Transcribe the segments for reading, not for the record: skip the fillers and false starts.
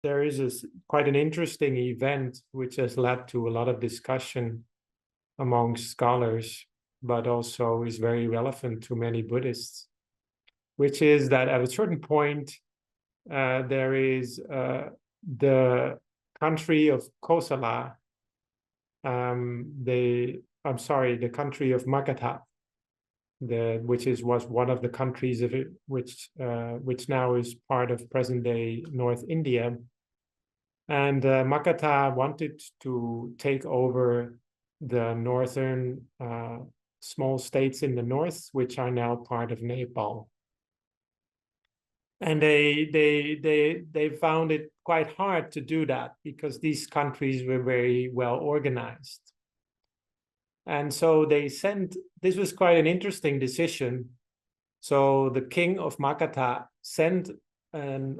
there is quite an interesting event which has led to a lot of discussion among scholars, but also is very relevant to many Buddhists, which is that at a certain point, there is the country of Kosala, the country of Magadha, was one of the countries of it, which now is part of present-day North India. And Magadha wanted to take over the northern small states in the north, which are now part of Nepal. And they found it quite hard to do that because these countries were very well organized. And so this was quite an interesting decision. So the king of Magadha sent a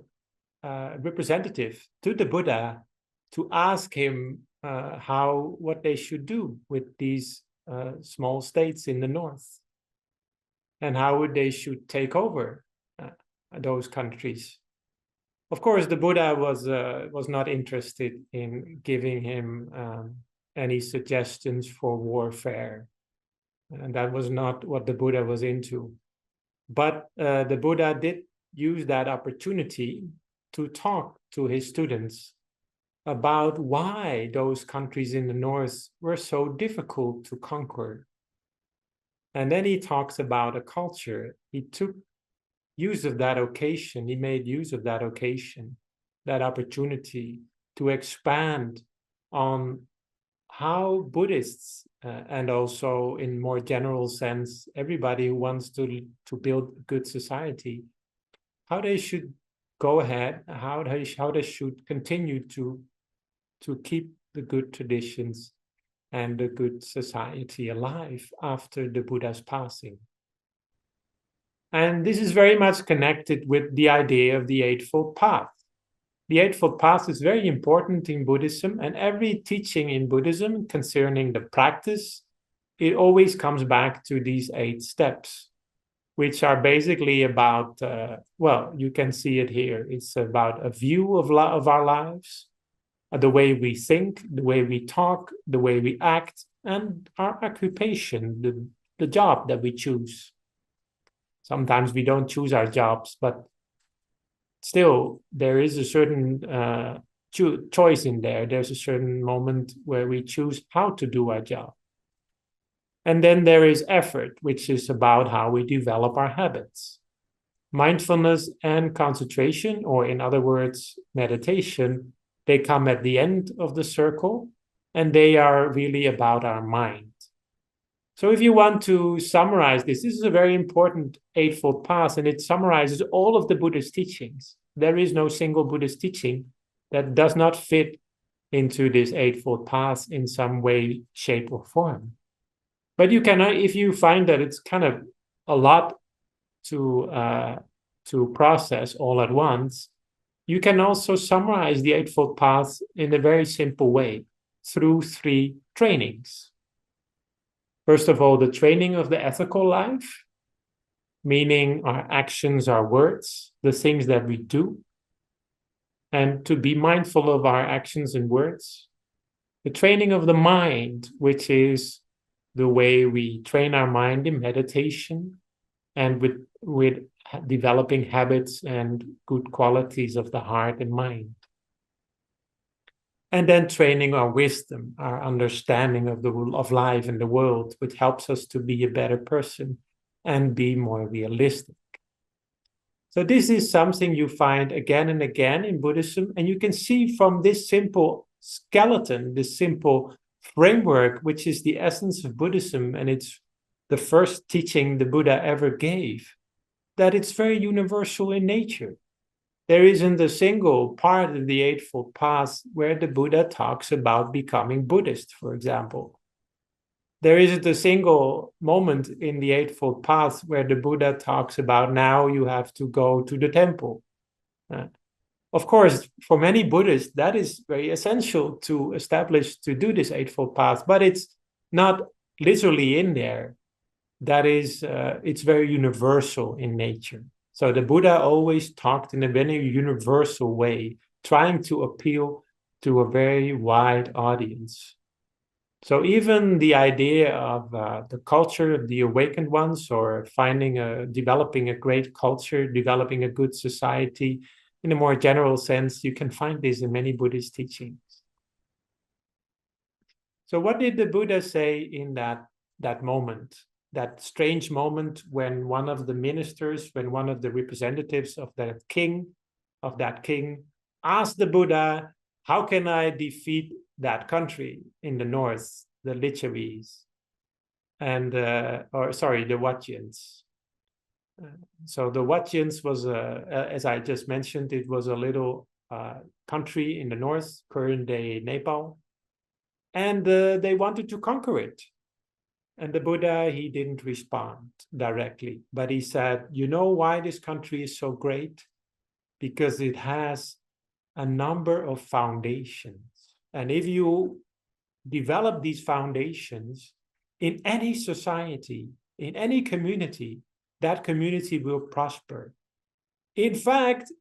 representative to the Buddha to ask him what they should do with these small states in the north, and how they should take over those countries. Of course, the Buddha was not interested in giving him any suggestions for warfare, and that was not what the Buddha was into. But the Buddha did use that opportunity to talk to his students about why those countries in the north were so difficult to conquer. And then he talks about a culture. He took use of that occasion, he made use of that occasion, that opportunity to expand on how Buddhists, and also in more general sense, everybody who wants to build a good society, how they should go ahead, how they should continue to keep the good traditions and the good society alive after the Buddha's passing. And this is very much connected with the idea of the Eightfold Path. The Eightfold Path is very important in Buddhism, and every teaching in Buddhism concerning the practice, it always comes back to these 8 steps, which are basically about, you can see it here. It's about a view of our lives, the way we think, the way we talk, the way we act, and our occupation, the job that we choose. Sometimes we don't choose our jobs, but still there is a certain choice in there. There's a certain moment where we choose how to do our job. And then there is effort, which is about how we develop our habits. Mindfulness and concentration, or in other words, meditation, they come at the end of the circle, and they are really about our mind. So if you want to summarize this is a very important Eightfold Path, and it summarizes all of the Buddhist teachings. There is no single Buddhist teaching that does not fit into this Eightfold Path in some way, shape, or form. But you cannot, if you find that it's kind of a lot to process all at once, you can also summarize the Eightfold Path in a very simple way through 3 trainings. First of all, the training of the ethical life, meaning our actions, our words, the things that we do, and to be mindful of our actions and words. The training of the mind, which is the way we train our mind in meditation and with developing habits and good qualities of the heart and mind. And then training our wisdom, our understanding of life and the world, which helps us to be a better person and be more realistic. So this is something you find again and again in Buddhism, and you can see from this simple skeleton, this simple framework, which is the essence of Buddhism, and it's the first teaching the Buddha ever gave, that it's very universal in nature. There isn't a single part of the Eightfold Path where the Buddha talks about becoming Buddhist, for example. There isn't a single moment in the Eightfold Path where the Buddha talks about now you have to go to the temple. Of course, for many Buddhists, that is very essential to do this Eightfold Path, but it's not literally in there. That is, it's very universal in nature. So the Buddha always talked in a very universal way trying to appeal to a very wide audience. So even the idea of the culture of the awakened ones, or developing a great culture, developing a good society, in a more general sense, you can find this in many Buddhist teachings. So what did the Buddha say in that moment, that strange moment when one of the ministers, when one of the representatives of that king, asked the Buddha, how can I defeat that country in the north, the Lichavis, and the Watyans? So the Watyans was, as I just mentioned, it was a little country in the north, current-day Nepal, and they wanted to conquer it. And the Buddha, he didn't respond directly, but he said, you know why this country is so great? Because it has a number of foundations. And if you develop these foundations in any society, in any community, that community will prosper. In fact,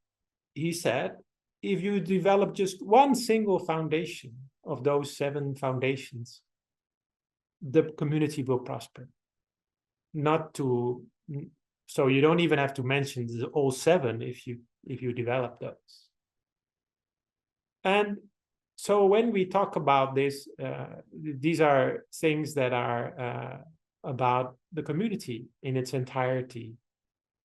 he said, if you develop just one single foundation of those 7 foundations, the community will prosper. So you don't even have to mention all 7 if you develop those. And so when we talk about this, these are things that are about the community in its entirety.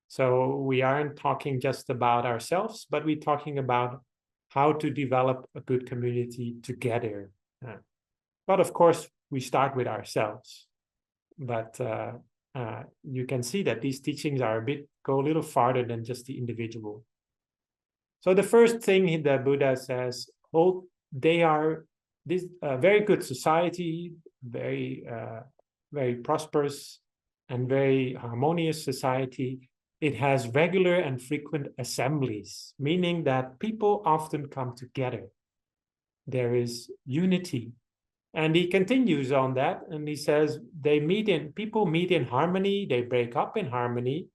So we aren't talking just about ourselves, but we're talking about how to develop a good community together. But of course, we start with ourselves. But you can see that these teachings go a little farther than just the individual. So the first thing the Buddha says, they are this very good society, very prosperous and very harmonious society. It has regular and frequent assemblies, meaning that people often come together. There is unity. And he continues on that, and he says people meet in harmony, they break up in harmony.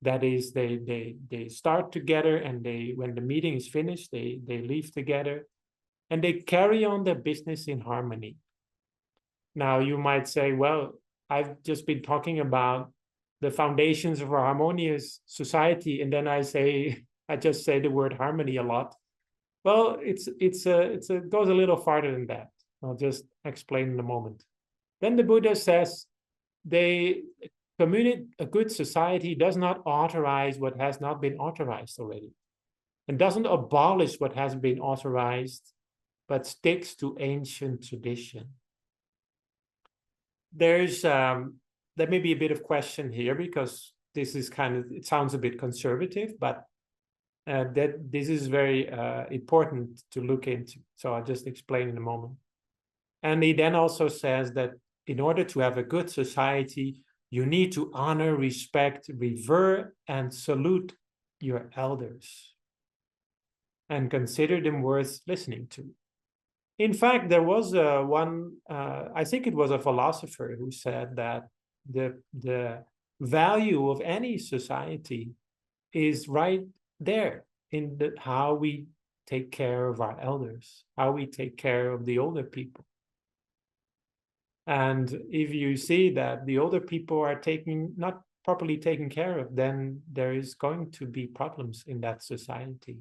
That is, they start together, and when the meeting is finished, they leave together, and they carry on their business in harmony. Now you might say, well, I've just been talking about the foundations of a harmonious society, and then I just say the word harmony a lot. Well, it goes a little farther than that. I'll just explain in a moment. Then the Buddha says a good society does not authorize what has not been authorized already, and doesn't abolish what has been authorized, but sticks to ancient tradition. There may be a bit of question here, because this is it sounds a bit conservative, but that this is very important to look into. So I'll just explain in a moment. And he then also says that in order to have a good society, you need to honor, respect, revere, and salute your elders, and consider them worth listening to. In fact, there was I think it was a philosopher who said that the value of any society is right there in how we take care of our elders, how we take care of the older people. And if you see that the older people are not properly taken care of, then there is going to be problems in that society.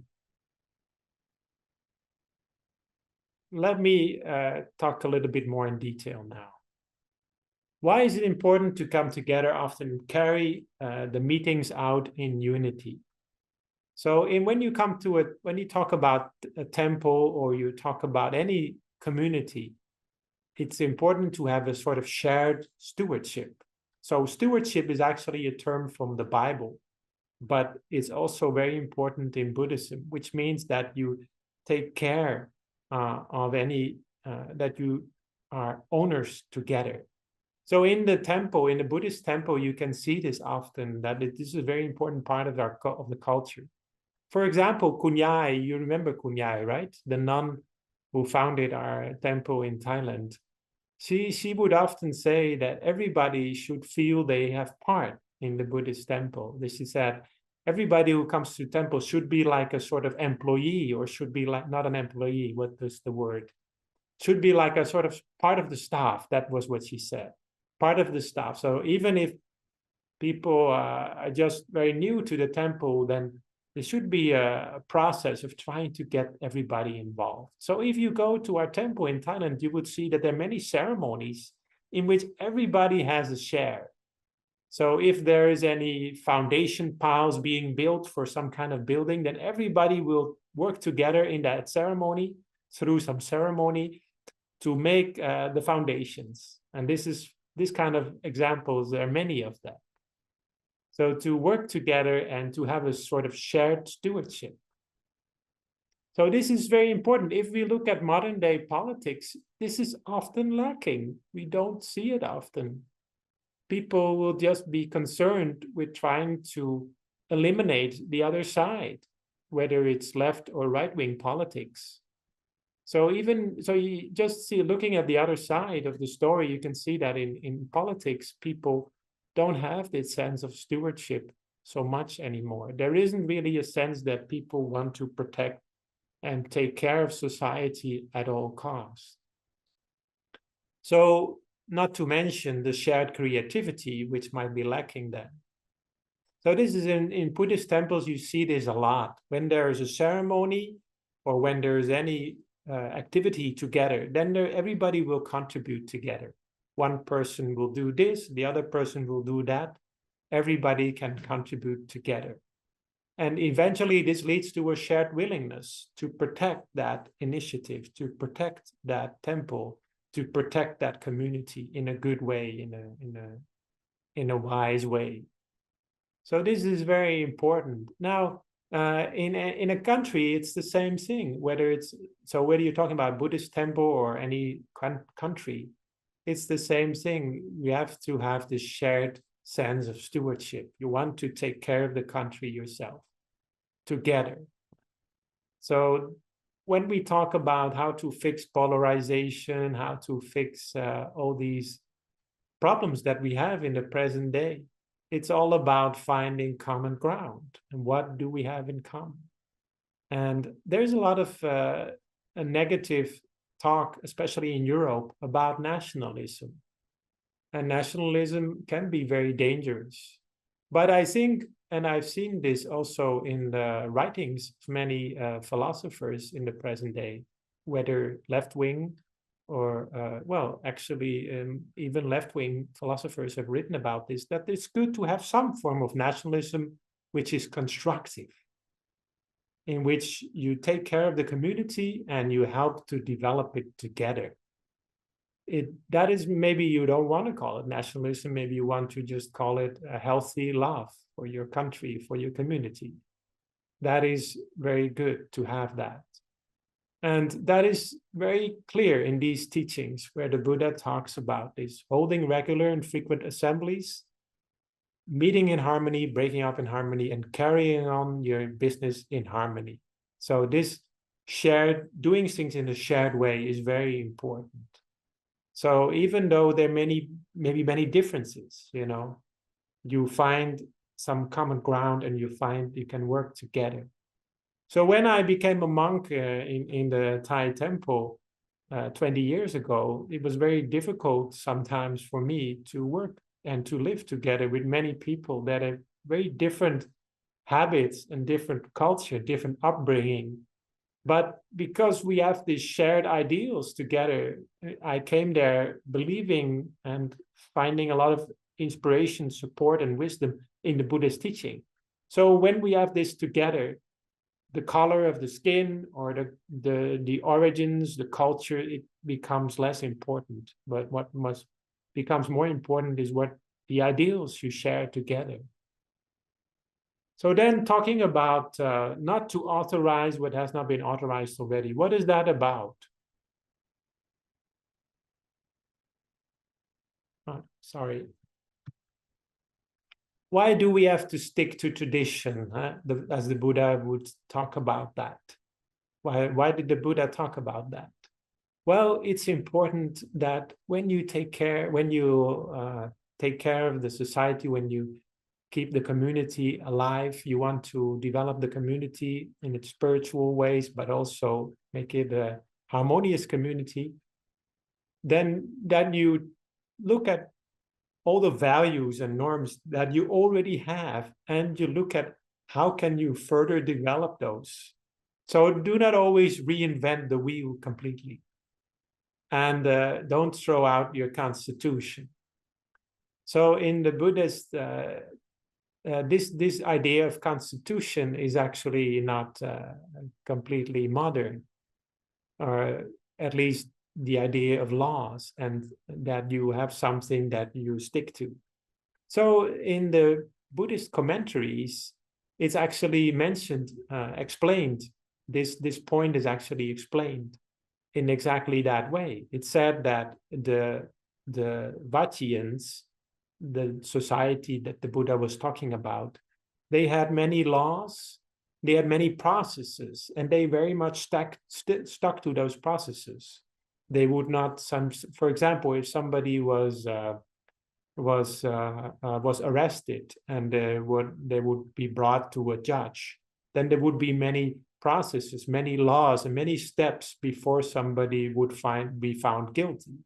Let me talk a little bit more in detail now. Why is it important to come together often and carry the meetings out in unity? So when you talk about a temple, or you talk about any community, it's important to have a sort of shared stewardship. So stewardship is actually a term from the Bible, but it's also very important in Buddhism, which means that you take care of that you are owners together. So in the temple, in the Buddhist temple, you can see this often, that this is a very important part of the culture. For example, Kunyai, you remember Kunyai, right? The nun who founded our temple in Thailand. She would often say that everybody should feel they have part in the Buddhist temple. She said, everybody who comes to temple should be like a sort of employee, or should be like, not an employee, what is the word? Should be like a sort of part of the staff. That was what she said. Part of the staff. So even if people are just very new to the temple, then there should be a process of trying to get everybody involved. So if you go to our temple in Thailand, you would see that there are many ceremonies in which everybody has a share. So if there is any foundation piles being built for some kind of building, then everybody will work together in that ceremony, through some ceremony, to make the foundations. And this kind of examples, there are many of them. So to work together and to have a sort of shared stewardship. So this is very important. If we look at modern day politics, this is often lacking. We don't see it often. People will just be concerned with trying to eliminate the other side, whether it's left or right-wing politics. So you just see, looking at the other side of the story, you can see that in politics, people don't have this sense of stewardship so much anymore. There isn't really a sense that people want to protect and take care of society at all costs. So, not to mention the shared creativity, which might be lacking then. So this is in Buddhist temples, you see this a lot. When there is a ceremony or when there is any activity together, then everybody will contribute together. One person will do this, the other person will do that. Everybody can contribute together. And eventually this leads to a shared willingness to protect that initiative, to protect that temple, to protect that community in a good way, in a wise way. So this is very important. Now, in a country, it's the same thing. Whether you're talking about Buddhist temple or any country, it's the same thing. You have to have this shared sense of stewardship. You want to take care of the country yourself together. So when we talk about how to fix polarization, how to fix all these problems that we have in the present day, it's all about finding common ground. And what do we have in common? And there's a lot of a negative talk, especially in Europe, about nationalism. And nationalism can be very dangerous. But I think, and I've seen this also in the writings of many philosophers in the present day, whether left-wing or, even left-wing philosophers have written about this, that it's good to have some form of nationalism which is constructive, in which you take care of the community and you help to develop it together. That is, maybe you don't want to call it nationalism, maybe you want to just call it a healthy love for your country, for your community. That is very good to have that. And that is very clear in these teachings where the Buddha talks about this: holding regular and frequent assemblies, meeting in harmony, breaking up in harmony, and carrying on your business in harmony. So this doing things in a shared way is very important. So even though there are maybe many differences, you find some common ground and you find you can work together. So when I became a monk in the Thai temple 20 years ago, it was very difficult sometimes for me to work and to live together with many people that have very different habits and different culture, different upbringing. But because we have these shared ideals together, I came there believing and finding a lot of inspiration, support, and wisdom in the Buddhist teaching. So when we have this together, the color of the skin or the origins, the culture, it becomes less important. But what becomes more important is what the ideals you share together. So then talking about not to authorize what has not been authorized already. What is that about? Oh, sorry. Why do we have to stick to tradition, as the Buddha would talk about that? Why did the Buddha talk about that? Well, it's important that when you take care of the society, when you keep the community alive. You want to develop the community in its spiritual ways, but also make it a harmonious community. Then you look at all the values and norms that you already have, and you look at how can you further develop those. So do not always reinvent the wheel completely, and don't throw out your constitution. So in the Buddhist, this idea of constitution is actually not completely modern, or at least the idea of laws, and that you have something that you stick to. So in the Buddhist commentaries, it's actually mentioned, explained. This point is actually explained in exactly that way. It's said that the Vachians, the society that the Buddha was talking about, they had many laws, they had many processes, and they very much stuck to those processes. They would not, for example, if somebody was arrested and they would be brought to a judge, then there would be many processes, many laws, and many steps before somebody would be found guilty.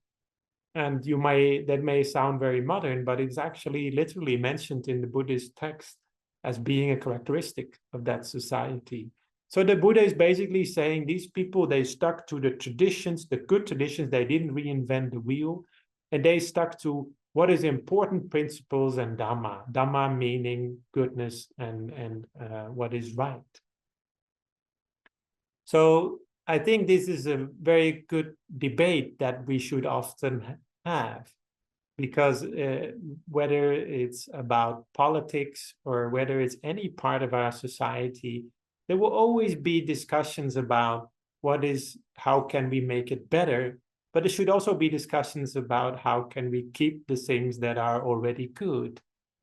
And that may sound very modern, but it's actually literally mentioned in the Buddhist text as being a characteristic of that society. So the Buddha is basically saying these people, they stuck to the traditions, the good traditions. They didn't reinvent the wheel, and they stuck to what is important principles and Dhamma. Dhamma meaning goodness and what is right. So I think this is a very good debate that we should often have, because whether it's about politics or whether it's any part of our society, there will always be discussions about how can we make it better, but there should also be discussions about how can we keep the things that are already good.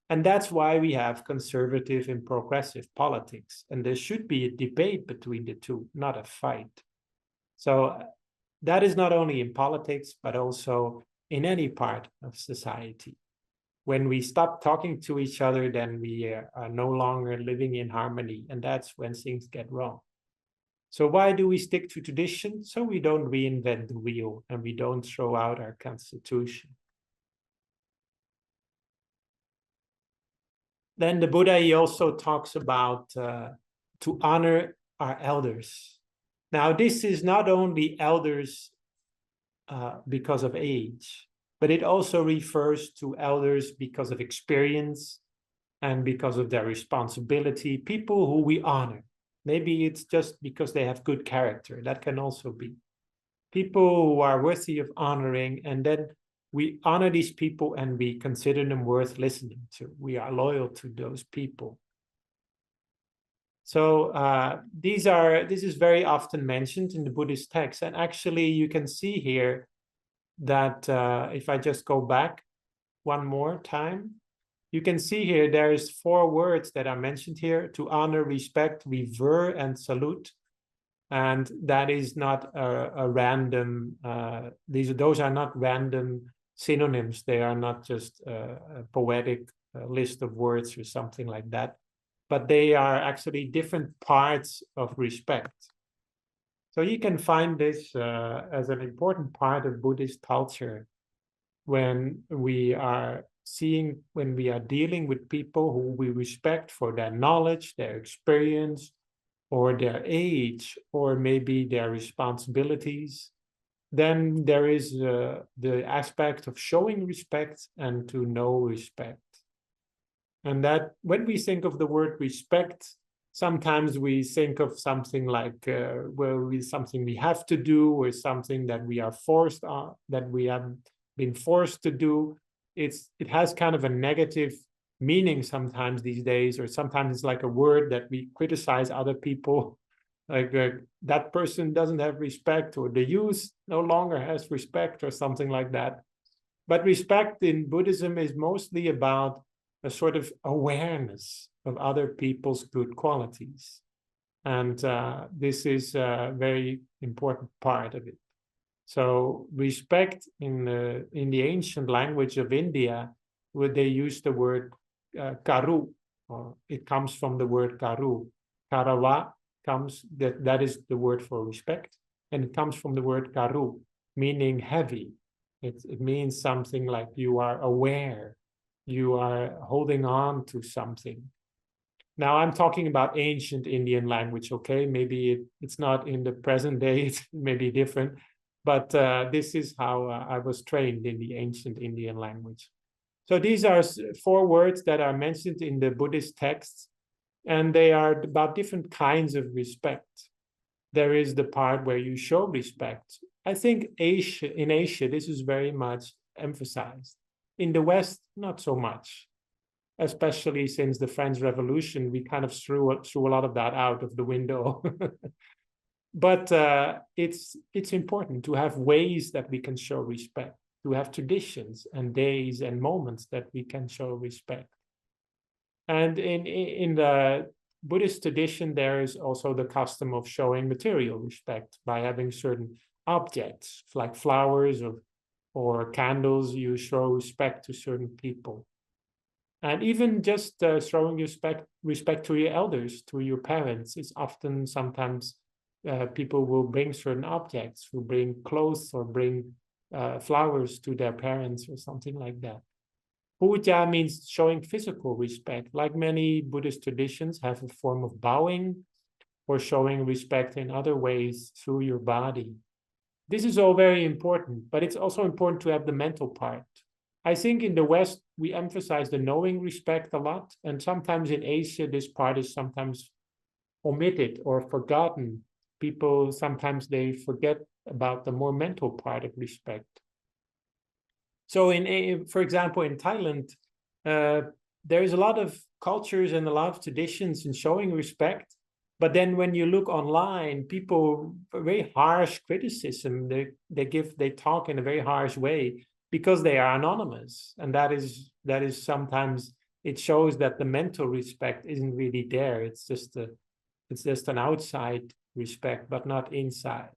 And that's why we have conservative and progressive politics. And there should be a debate between the two, not a fight. So that is not only in politics, but also in any part of society. When we stop talking to each other, then we are no longer living in harmony, and that's when things get wrong. So why do we stick to tradition? So we don't reinvent the wheel and we don't throw out our constitution. Then the Buddha, he also talks about to honor our elders. Now, this is not only elders because of age, but it also refers to elders because of experience and because of their responsibility, people who we honor. Maybe it's just because they have good character. That can also be. People who are worthy of honoring, and then we honor these people and we consider them worth listening to. We are loyal to those people. So this is very often mentioned in the Buddhist text. And actually you can see here that if I just go back one more time, you can see here there's 4 words that are mentioned here: to honor, respect, revere, and salute. And that is not a random, those are not random synonyms. They are not just a poetic list of words or something like that, but they are actually different parts of respect. So you can find this as an important part of Buddhist culture when we are dealing with people who we respect for their knowledge, their experience, or their age, or maybe their responsibilities. Then there is the aspect of showing respect and to know respect. And that when we think of the word respect, sometimes we think of something like, something we have to do, or something that we are forced on, that we have been forced to do. It has kind of a negative meaning sometimes these days, or sometimes it's like a word that we criticize other people, like that person doesn't have respect, or the youth no longer has respect, or something like that. But respect in Buddhism is mostly about a sort of awareness of other people's good qualities. And this is a very important part of it. So respect in the ancient language of India, where they use the word karu, or it comes from the word karu. Karawa comes, that is the word for respect, and it comes from the word karu, meaning heavy. It means something like you are aware, you are holding on to something. Now I'm talking about ancient Indian language, okay? Maybe it's not in the present day, it's maybe different, but this is how I was trained in the ancient Indian language. So these are 4 words that are mentioned in the Buddhist texts, and they are about different kinds of respect. There is the part where you show respect. I think in Asia, this is very much emphasized. In the West, not so much, especially since the French Revolution, we kind of threw a lot of that out of the window. But it's important to have ways that we can show respect, to have traditions and days and moments that we can show respect. And in the Buddhist tradition, there is also the custom of showing material respect by having certain objects like flowers or candles. You show respect to certain people. And even just showing respect to your elders, to your parents, is often sometimes people will bring certain objects, will bring clothes or bring flowers to their parents or something like that. Puja means showing physical respect, like many Buddhist traditions have a form of bowing or showing respect in other ways through your body. This is all very important, but it's also important to have the mental part. I think in the West, we emphasize the knowing respect a lot, and sometimes in Asia, this part is sometimes omitted or forgotten. People, sometimes they forget about the more mental part of respect. So for example, in Thailand, there is a lot of cultures and a lot of traditions in showing respect. But then when you look online, people, very harsh criticism, they talk in a very harsh way because they are anonymous. And that is sometimes, it shows that the mental respect isn't really there. It's just an outside respect, but not inside.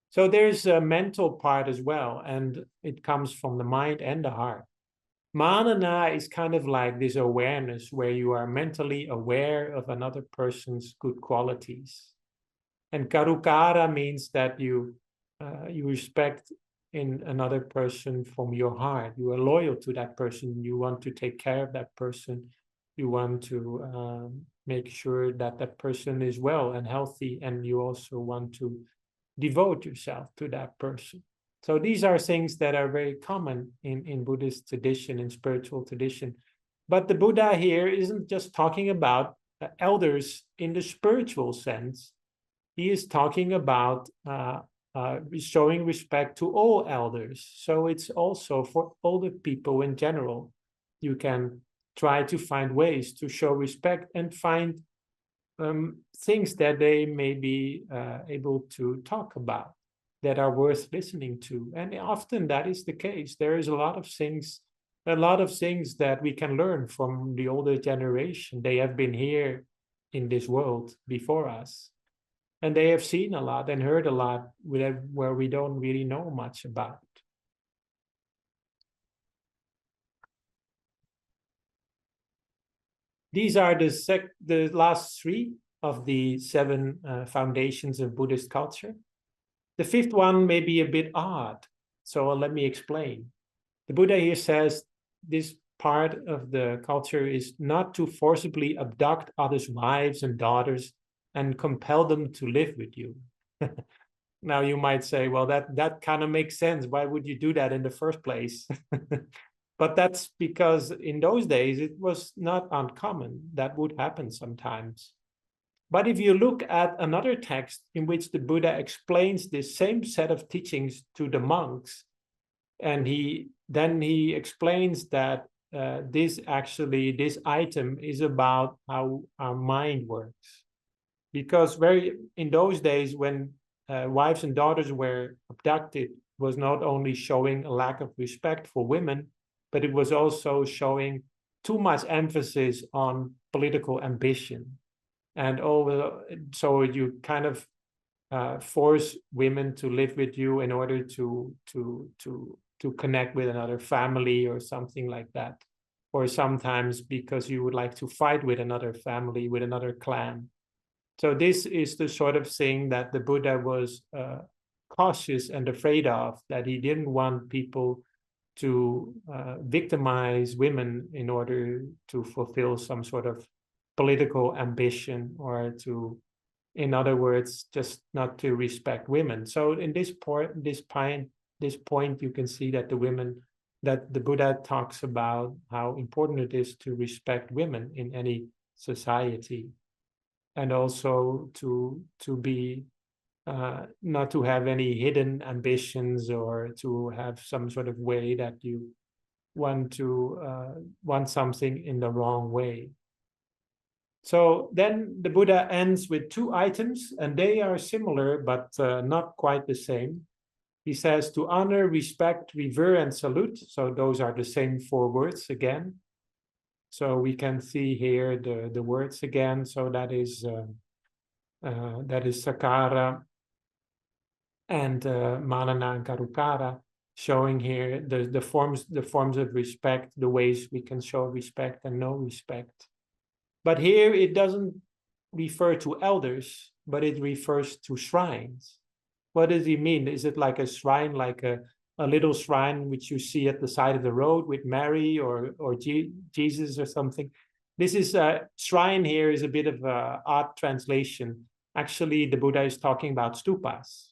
So there's a mental part as well, and it comes from the mind and the heart. Manana is kind of like this awareness where you are mentally aware of another person's good qualities. And karukara means that you respect in another person from your heart. You are loyal to that person. You want to take care of that person. You want to make sure that that person is well and healthy, and you also want to devote yourself to that person. So these are things that are very common in Buddhist tradition, in spiritual tradition. But the Buddha here isn't just talking about elders in the spiritual sense. He is talking about showing respect to all elders. So it's also for older people in general. You can try to find ways to show respect and find things that they may be able to talk about that are worth listening to. And often that is the case. There is a lot of things that we can learn from the older generation. They have been here in this world before us, and they have seen a lot and heard a lot where we don't really know much about. These are the last 3 of the 7 foundations of Buddhist culture. The 5th one may be a bit odd, so let me explain. The Buddha here says this part of the culture is not to forcibly abduct others' wives and daughters and compel them to live with you. Now you might say, well, that kind of makes sense. Why would you do that in the first place? But that's because in those days, it was not uncommon. That would happen sometimes. But if you look at another text in which the Buddha explains this same set of teachings to the monks, and he explains that this item is about how our mind works. Because in those days when wives and daughters were abducted, was not only showing a lack of respect for women, but it was also showing too much emphasis on political ambition. And so you kind of force women to live with you in order to connect with another family or something like that. or sometimes because you would like to fight with another family, with another clan. So this is the sort of thing that the Buddha was cautious and afraid of, that he didn't want people to victimize women in order to fulfill some sort of political ambition, or to, in other words, just not to respect women. So in this point, you can see that that the Buddha talks about how important it is to respect women in any society, and also to be not to have any hidden ambitions, or to have some sort of way that you want something in the wrong way. So then the Buddha ends with two items, and they are similar, but not quite the same. He says to honor, respect, revere, and salute. So those are the same four words again. So we can see here the words again. So that is sakara and manana and karukara, showing here the forms of respect, the ways we can show respect and no respect. But here it doesn't refer to elders, but it refers to shrines. What does he mean? Is it like a shrine, like a little shrine which you see at the side of the road with Mary or Jesus or something? This is shrine here is a bit of an odd translation. Actually, the Buddha is talking about stupas,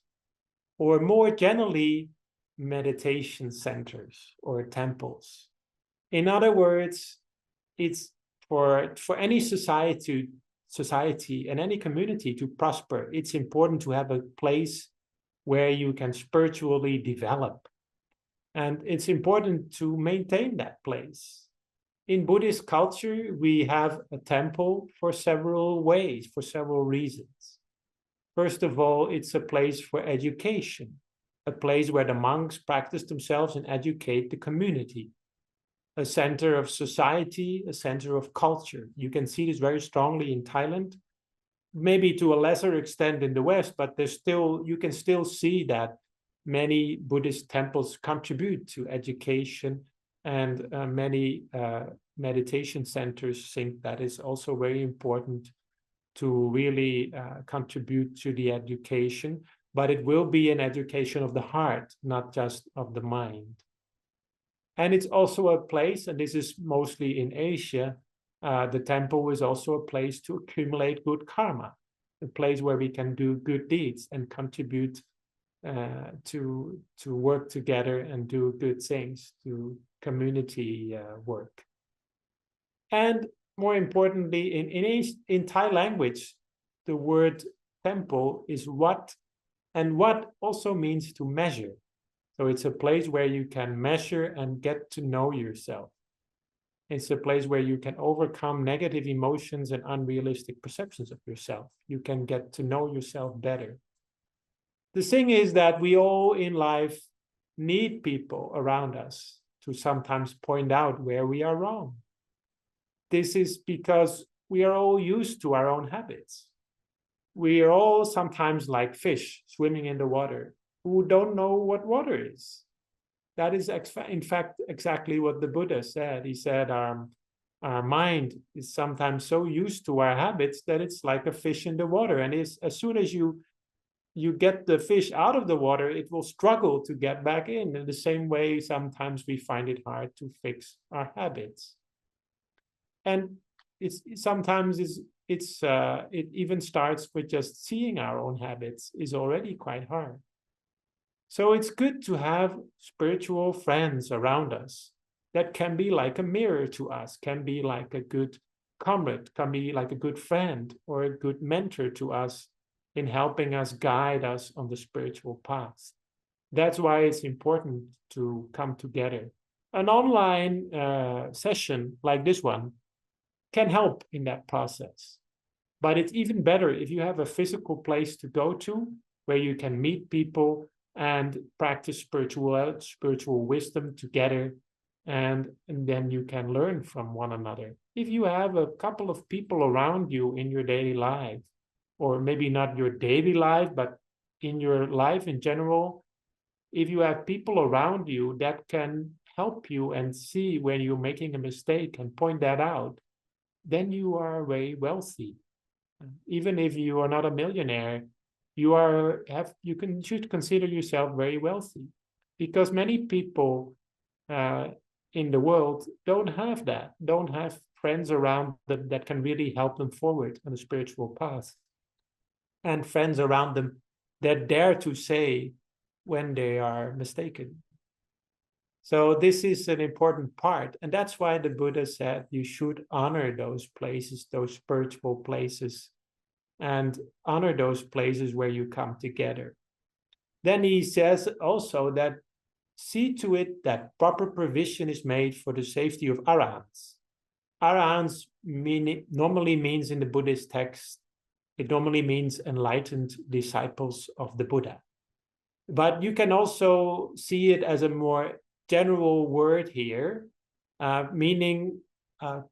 or more generally, meditation centers or temples. In other words, it's for any society and any community to prosper, it's important to have a place where you can spiritually develop. And it's important to maintain that place. In Buddhist culture, we have a temple for several ways, for several reasons. First of all, it's a place for education, a place where the monks practice themselves and educate the community. A center of society, a center of culture. You can see this very strongly in Thailand, maybe to a lesser extent in the West, but you can still see that many Buddhist temples contribute to education, and many meditation centers think that is also very important to really contribute to the education, but it will be an education of the heart, not just of the mind. And it's also a place, and this is mostly in Asia, the temple is also a place to accumulate good karma, a place where we can do good deeds and contribute to work together and do good things, to community work. And more importantly, in Thai language, the word temple is wat, and wat also means to measure. So it's a place where you can measure and get to know yourself. It's a place where you can overcome negative emotions and unrealistic perceptions of yourself. You can get to know yourself better. The thing is that we all in life need people around us to sometimes point out where we are wrong. This is because we are all used to our own habits. We are all sometimes like fish swimming in the water who don't know what water is. That is, in fact, exactly what the Buddha said. He said our mind is sometimes so used to our habits that it's like a fish in the water. And as soon as you get the fish out of the water, it will struggle to get back in. In the same way, sometimes we find it hard to fix our habits. And it even starts with just seeing our own habits is already quite hard. So it's good to have spiritual friends around us that can be like a mirror to us, can be like a good comrade, can be like a good friend or a good mentor to us in helping us, guide us on the spiritual path. That's why it's important to come together. An online session like this one can help in that process. But it's even better if you have a physical place to go to where you can meet people and practice spiritual wisdom together, and then you can learn from one another. If you have a couple of people around you in your daily life, or maybe not your daily life, but in your life in general, if you have people around you that can help you and see when you're making a mistake and point that out, then you are very wealthy. Even if you are not a millionaire, you should consider yourself very wealthy, because many people in the world don't have that, don't have friends around them that can really help them forward on a spiritual path, and friends around them that dare to say when they are mistaken. So this is an important part, and that's why the Buddha said you should honor those places, those spiritual places, and honor those places where you come together. Then he says also that see to it that proper provision is made for the safety of arahants. Arahants normally means in the Buddhist text, it normally means enlightened disciples of the Buddha. But you can also see it as a more general word here, meaning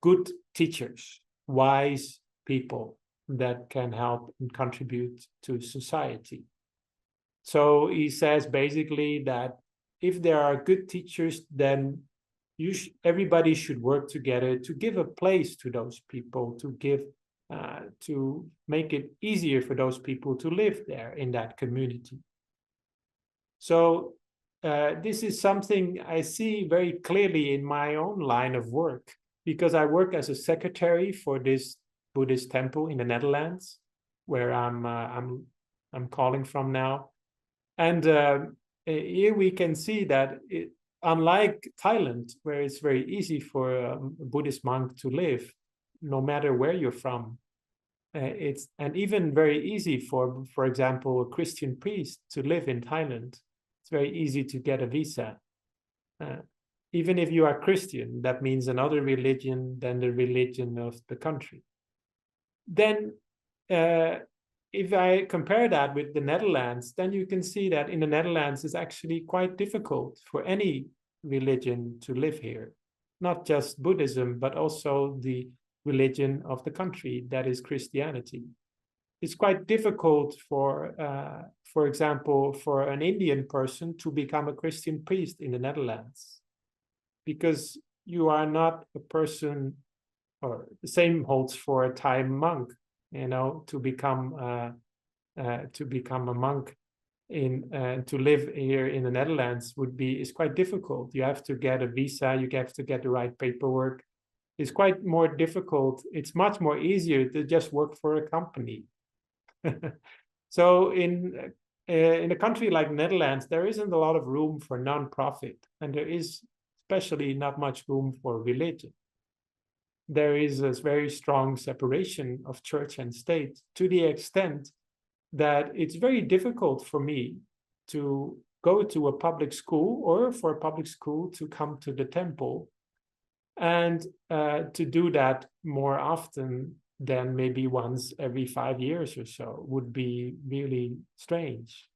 good teachers, wise people that can help and contribute to society. So he says basically that if there are good teachers, then everybody should work together to give a place to those people, to make it easier for those people to live there in that community. So this is something I see very clearly in my own line of work, because I work as a secretary for this Buddhist temple in the Netherlands, where I'm calling from now. And here we can see that unlike Thailand, where it's very easy for a Buddhist monk to live, no matter where you're from, and even very easy for example, a Christian priest to live in Thailand. It's very easy to get a visa. Even if you are Christian, that means another religion than the religion of the country. Then if I compare that with the Netherlands, then you can see that in the Netherlands it's actually quite difficult for any religion to live here. Not just Buddhism, but also the religion of the country, that is Christianity. It's quite difficult for example, for an Indian person to become a Christian priest in the Netherlands, because you are not a person, or the same holds for a Thai monk, to become a monk to live here in the Netherlands is quite difficult. You have to get a visa, you have to get the right paperwork. It's quite more difficult. It's much more easier to just work for a company. So in a country like Netherlands, there isn't a lot of room for non-profit, and there is especially not much room for religion. There is a very strong separation of church and state, to the extent that it's very difficult for me to go to a public school, or for a public school to come to the temple, and to do that more often than maybe once every 5 years or so would be really strange.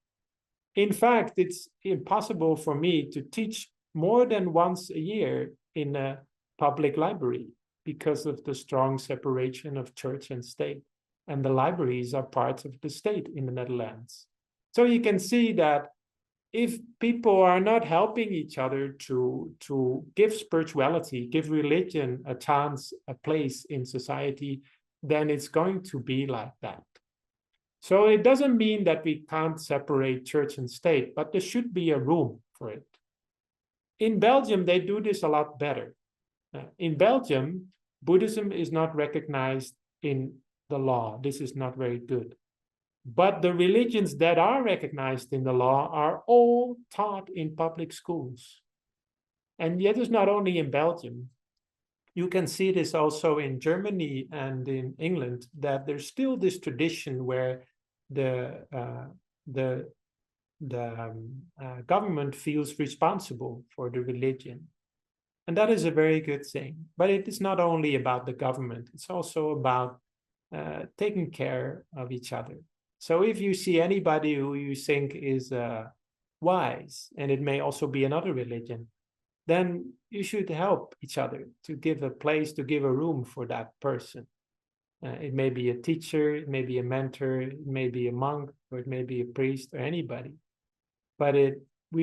In fact, it's impossible for me to teach more than once a year in a public library, because of the strong separation of church and state. And the libraries are parts of the state in the Netherlands. So you can see that if people are not helping each other to give spirituality, give religion a chance, a place in society, then it's going to be like that. So it doesn't mean that we can't separate church and state, but there should be a room for it. In Belgium, they do this a lot better. In Belgium, Buddhism is not recognized in the law. This is not very good. But the religions that are recognized in the law are all taught in public schools. And yet it's not only in Belgium. You can see this also in Germany and in England, that there's still this tradition where the government feels responsible for the religion. And that is a very good thing. But it is not only about the government, it's also about taking care of each other. So if you see anybody who you think is wise, and it may also be another religion, then you should help each other to give a place, to give a room for that person. It may be a teacher, it may be a mentor, it may be a monk, or it may be a priest, or anybody. But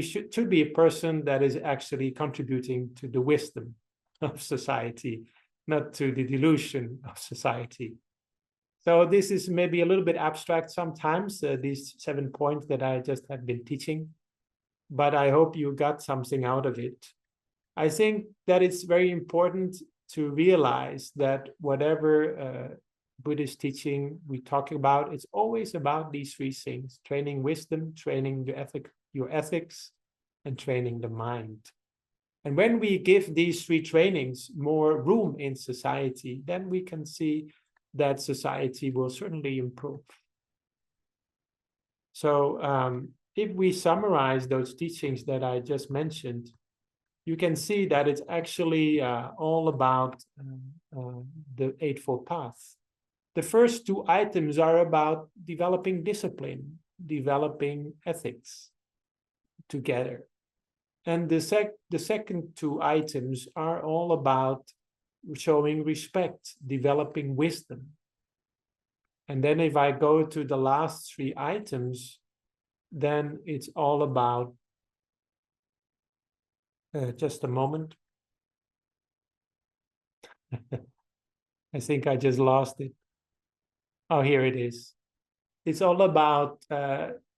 should be a person that is actually contributing to the wisdom of society, not to the delusion of society. So this is maybe a little bit abstract sometimes, these 7 points that I just have been teaching, but I hope you got something out of it. I think that it's very important to realize that whatever Buddhist teaching we talk about, it's always about these 3 things: training wisdom, training your ethics, and training the mind. And when we give these 3 trainings more room in society, then we can see that society will certainly improve. So if we summarize those teachings that I just mentioned, you can see that it's actually all about the Eightfold Path. The first 2 items are about developing discipline, developing ethics together. And the second 2 items are all about showing respect, developing wisdom. And then if I go to the last 3 items, then it's all about, just a moment. I think I just lost it. Oh, here it is. It's all about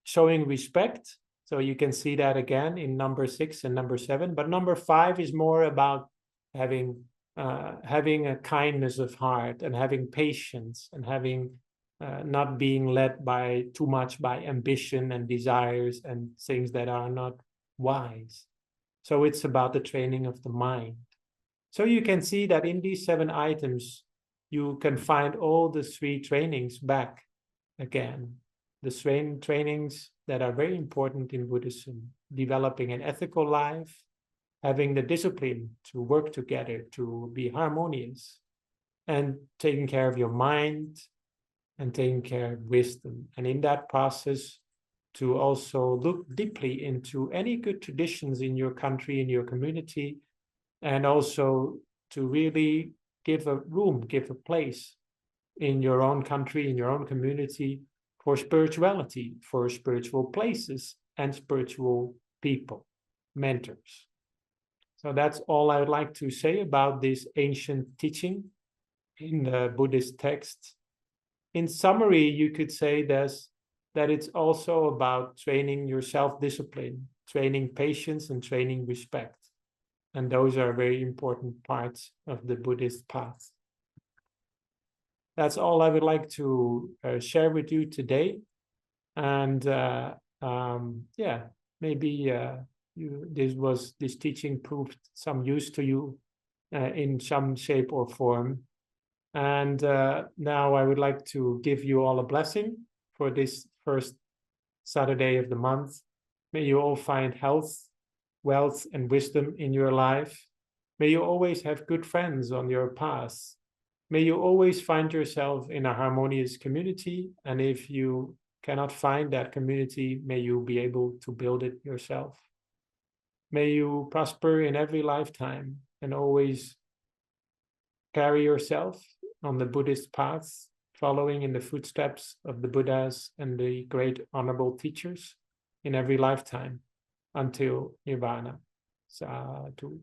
showing respect. So you can see that again in number 6 and number 7. But number 5 is more about having a kindness of heart and having patience and having not being led by too much by ambition and desires and things that are not wise. So it's about the training of the mind. So you can see that in these 7 items, you can find all the 3 trainings back again. The trainings that are very important in Buddhism: developing an ethical life, having the discipline to work together, to be harmonious, and taking care of your mind, and taking care of wisdom. And in that process, to also look deeply into any good traditions in your country, in your community, and also to really give a room, give a place in your own country, in your own community, for spirituality, for spiritual places and spiritual people, mentors. So that's all I would like to say about this ancient teaching in the Buddhist text. In summary, you could say that it's also about training your self-discipline, training patience, and training respect. And those are very important parts of the Buddhist path. That's all I would like to share with you today. And yeah, maybe this teaching proved some use to you in some shape or form. And now I would like to give you all a blessing for this first Saturday of the month. May you all find health, wealth, and wisdom in your life. May you always have good friends on your path. May you always find yourself in a harmonious community. And if you cannot find that community, may you be able to build it yourself. May you prosper in every lifetime and always carry yourself on the Buddhist path, following in the footsteps of the Buddhas and the great honorable teachers in every lifetime until Nirvana. Sadhu.